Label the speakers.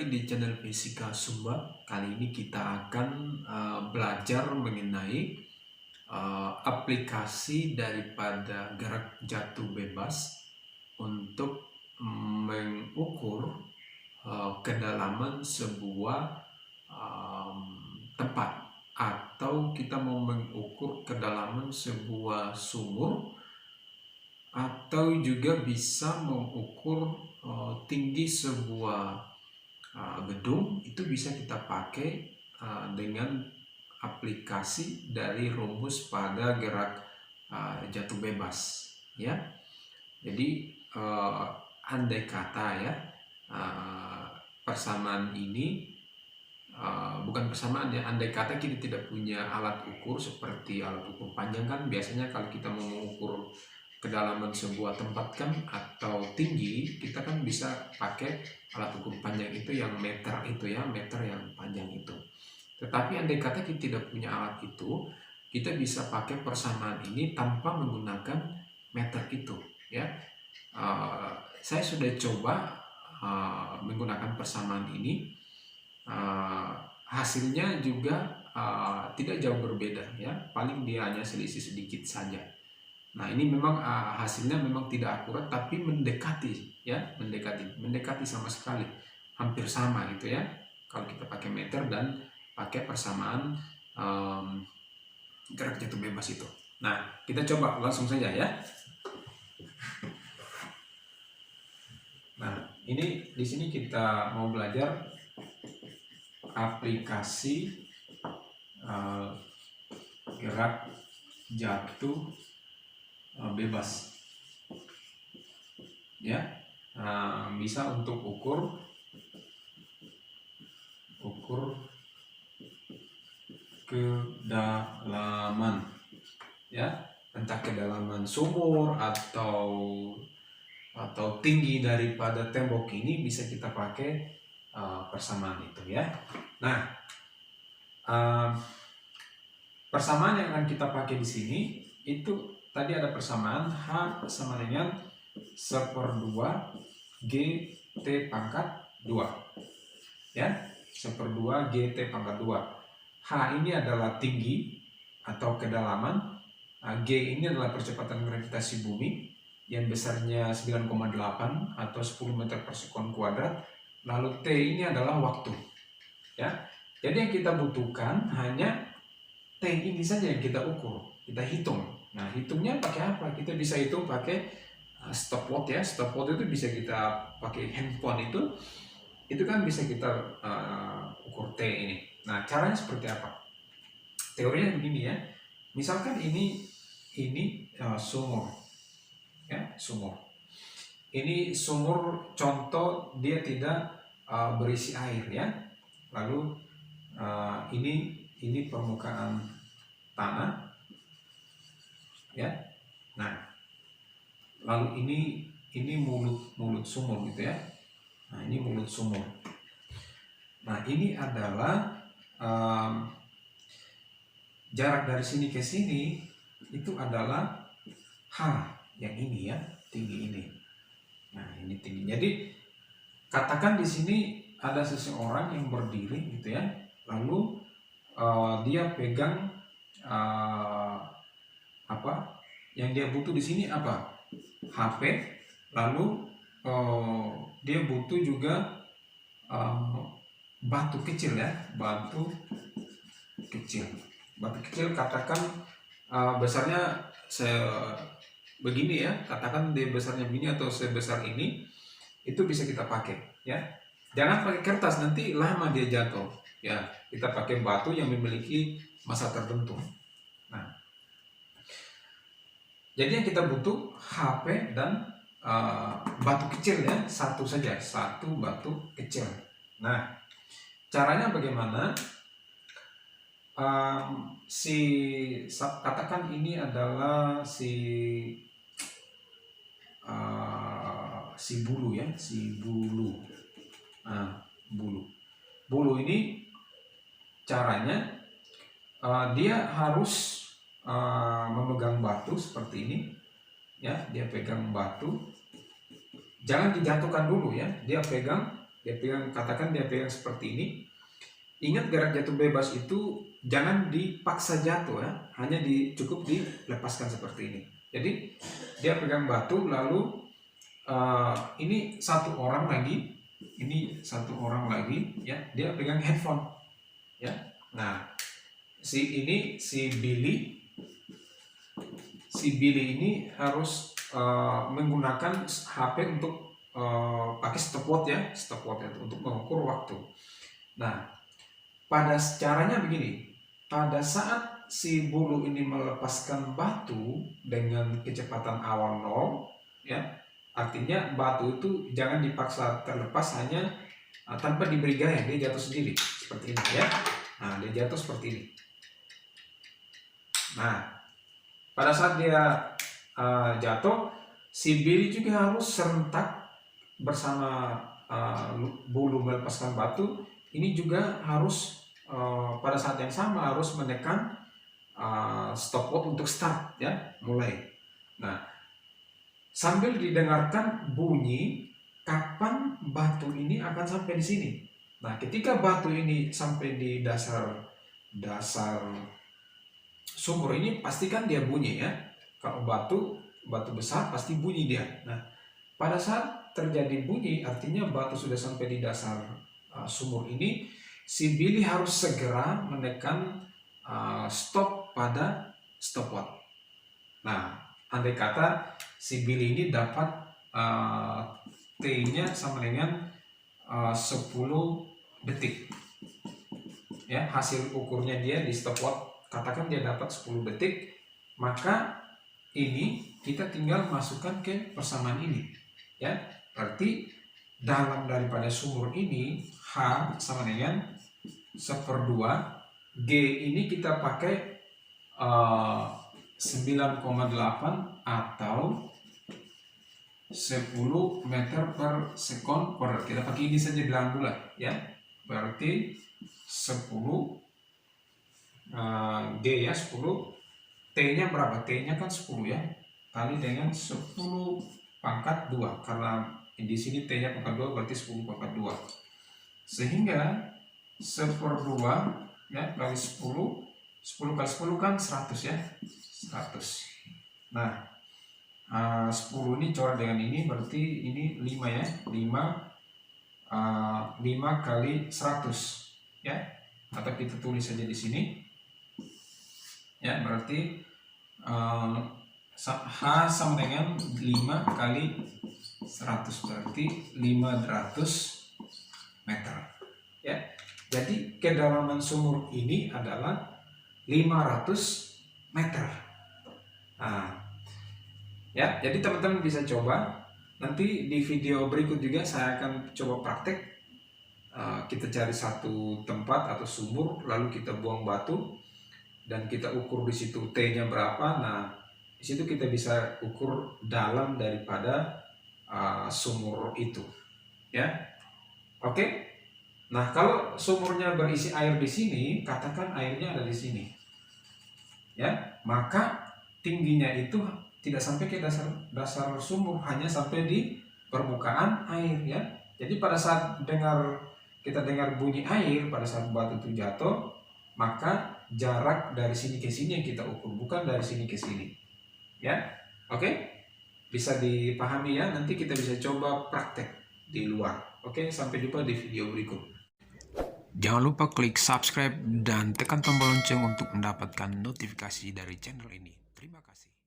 Speaker 1: kembali di channel Fisika Sumba. Kali ini kita akan belajar mengenai aplikasi daripada gerak jatuh bebas untuk mengukur kedalaman sebuah tempat, atau kita mau mengukur kedalaman sebuah sumur, atau juga bisa mengukur tinggi sebuah gedung. Itu bisa kita pakai dengan aplikasi dari rumus pada gerak jatuh bebas, ya. Jadi andai kata ya, persamaan ini bukan persamaan ya, andai kata kita tidak punya alat ukur seperti alat ukur panjang. Kan biasanya kalau kita mau mengukur kedalaman sebuah tempat kan atau tinggi, kita kan bisa pakai alat ukur panjang itu yang meter itu ya, meter yang panjang itu. Tetapi andai kata kita tidak punya alat itu, kita bisa pakai persamaan ini tanpa menggunakan meter itu ya. Saya sudah coba menggunakan persamaan ini, hasilnya juga tidak jauh berbeda ya, paling dia hanya selisih sedikit saja. Nah, ini memang hasilnya memang tidak akurat, tapi mendekati ya, mendekati sama sekali, hampir sama gitu ya, kalau kita pakai meter dan pakai persamaan gerak jatuh bebas itu. Nah, kita coba langsung saja ya. Nah, ini di sini kita mau belajar aplikasi gerak jatuh bebas ya. Bisa untuk ukur kedalaman ya, entah kedalaman sumur atau tinggi daripada tembok. Ini bisa kita pakai persamaan itu ya. Nah, persamaan yang akan kita pakai di sini itu tadi ada persamaan H sama dengan 1/2 GT pangkat 2 ya, 1/2 GT pangkat 2. H ini adalah tinggi atau kedalaman, G ini adalah percepatan gravitasi bumi yang besarnya 9,8 atau 10 meter per sekon kuadrat. Lalu T ini adalah waktu ya. Jadi yang kita butuhkan hanya T ini saja yang kita ukur, kita hitung. Nah, hitungnya pakai apa? Kita bisa hitung pakai stopwatch ya. Stopwatch itu bisa kita pakai handphone itu kan bisa kita ukur T ini. Nah, caranya seperti apa? Teorinya begini ya. Misalkan ini sumur ya, sumur. Ini sumur contoh, dia tidak berisi air ya. Lalu ini permukaan tanah ya. Nah, lalu ini mulut sumur gitu ya. Nah, ini mulut sumur. Nah, ini adalah jarak dari sini ke sini itu adalah H yang ini ya, tinggi ini. Nah, ini tinggi. Jadi katakan di sini ada seseorang yang berdiri gitu ya. Lalu dia pegang yang dia butuh di sini apa? HP. Lalu dia butuh juga batu kecil ya, batu kecil katakan besarnya begini ya, katakan dia besarnya begini atau sebesar ini. Itu bisa kita pakai ya. Jangan pakai kertas, nanti lama dia jatuh ya. Kita pakai batu yang memiliki massa tertentu. Nah, jadi yang kita butuh HP dan batu kecil ya, satu batu kecil. Nah, caranya bagaimana? Katakan ini adalah si bulu ya, bulu ini caranya dia harus memegang batu seperti ini ya. Dia pegang batu, jangan dijatuhkan dulu ya. Dia dia pegang, katakan dia pegang seperti ini. Ingat, gerak jatuh bebas itu jangan dipaksa jatuh ya, hanya cukup dilepaskan seperti ini. Jadi dia pegang batu, lalu ini satu orang lagi ya, dia pegang handphone ya. Nah, si Billy ini harus menggunakan HP untuk pakai stopwatch ya, itu untuk mengukur waktu. Nah, pada caranya begini, pada saat si bulu ini melepaskan batu dengan kecepatan awal 0 ya, artinya batu itu jangan dipaksa terlepas, hanya tanpa diberi gaya, dia jatuh sendiri seperti ini ya. Nah, dia jatuh seperti ini. Nah, pada saat dia jatuh, si Billy juga harus serentak bersama bulu melepaskan batu ini juga harus pada saat yang sama harus menekan stopwatch untuk start ya, mulai. Nah, sambil didengarkan bunyi kapan batu ini akan sampai di sini. Nah, ketika batu ini sampai di dasar sumur ini, pastikan dia bunyi ya. Kalau batu besar pasti bunyi dia. Nah, pada saat terjadi bunyi artinya batu sudah sampai di dasar sumur ini, si Billy harus segera menekan stop pada stopwatch. Nah, andai kata si Billy ini dapat T-nya sama dengan 10 detik ya, hasil ukurnya dia di stopwatch, katakan dia dapat 10 detik, maka ini kita tinggal masukkan ke persamaan ini ya. Berarti dalam daripada sumur ini H sama dengan 1/2, G ini kita pakai 9,8 atau 10 meter per sekon kuadrat. Kita pakai ini saja bilang dulu ya. Berarti 10 G ya, 10. T-nya berapa? T-nya kan 10 ya, kali dengan 10 pangkat 2, karena di sini T-nya pangkat 2 berarti 10 pangkat 2, sehingga 1/2 ya kali 10 kali 10 kan 100 ya, 100. Nah, 10 ini coret dengan ini berarti ini 5 ya, 5 kali 100 ya, atau kita tulis saja di sini ya, berarti H sama dengan 5 kali 100 berarti 500 meter ya. Jadi kedalaman sumur ini adalah 500 meter. Nah, ya, jadi teman-teman bisa coba. Nanti di video berikut juga saya akan coba praktek. Kita cari satu tempat atau sumur, lalu kita buang batu dan kita ukur di situ T-nya berapa. Nah, di situ kita bisa ukur dalam daripada sumur itu, ya. Oke. Nah, kalau sumurnya berisi air di sini, katakan airnya ada di sini, ya, maka tingginya itu tidak sampai ke dasar sumur, hanya sampai di permukaan air, ya. Jadi pada saat kita dengar bunyi air pada saat batu itu jatuh, maka jarak dari sini ke sini yang kita ukur, bukan dari sini ke sini, ya. Oke, bisa dipahami ya. Nanti kita bisa coba praktek di luar. Oke, sampai jumpa di video berikut. Jangan lupa klik subscribe dan tekan tombol lonceng untuk mendapatkan notifikasi dari channel ini. Terima kasih.